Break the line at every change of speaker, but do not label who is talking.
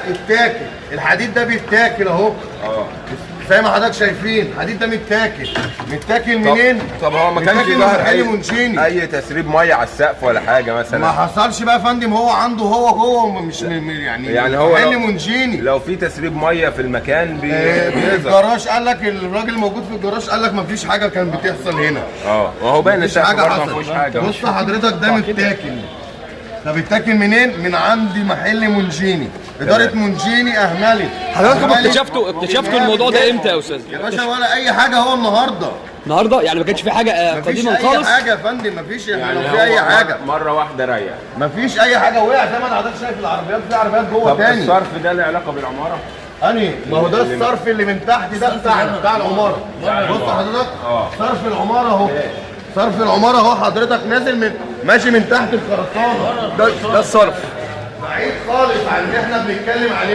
يتاكل، الحديد ده بيتاكل اهو. زي ما حضرتك شايفين الحديد ده متاكل منين؟
طب هو ما كانش
متاكل
ظاهر
من منشيني
اي تسريب ميه على السقف ولا حاجه مثلا؟
ما حصلش بقى يا فندم، هو عنده هو جوه مش
يعني هو
محل منشيني.
لو في تسريب ميه في المكان
الجراج قال لك، الراجل الموجود في الجراج قال لك ما فيش حاجه كانت بتحصل هنا.
وهو باين
مفيش
السقف
حاجه
برضه ما
حصلت.
فيهوش حاجه.
بص حضرتك ده متاكل. ده بيتاكل منين؟ من عندي محل منشيني، اداره منشيني اهملت.
حضراتكم اكتشفتوا الموضوع ده امتى يا استاذ؟
يا باشا ولا اي حاجه، هو
النهارده يعني ما كانش في حاجه قديما خالص؟
مفيش اي حاجه يا فندم، مفيش
يعني
لو في اي حاجه
مره واحده ريح،
مفيش اي حاجه وقع زي ما حضرتك شايف العربيات، في عربيات جوه تاني.
طب الصرف ده له علاقه بالعماره؟
ما هو ده الصرف اللي من تحت ده بتاع العماره. بص حضرتك صرف العماره اهو، صرف العماره اهو حضرتك نازل ماشي من تحت الخرسانه.
ده الصرف
بعيد خالص عن اللي احنا بنتكلم عليه.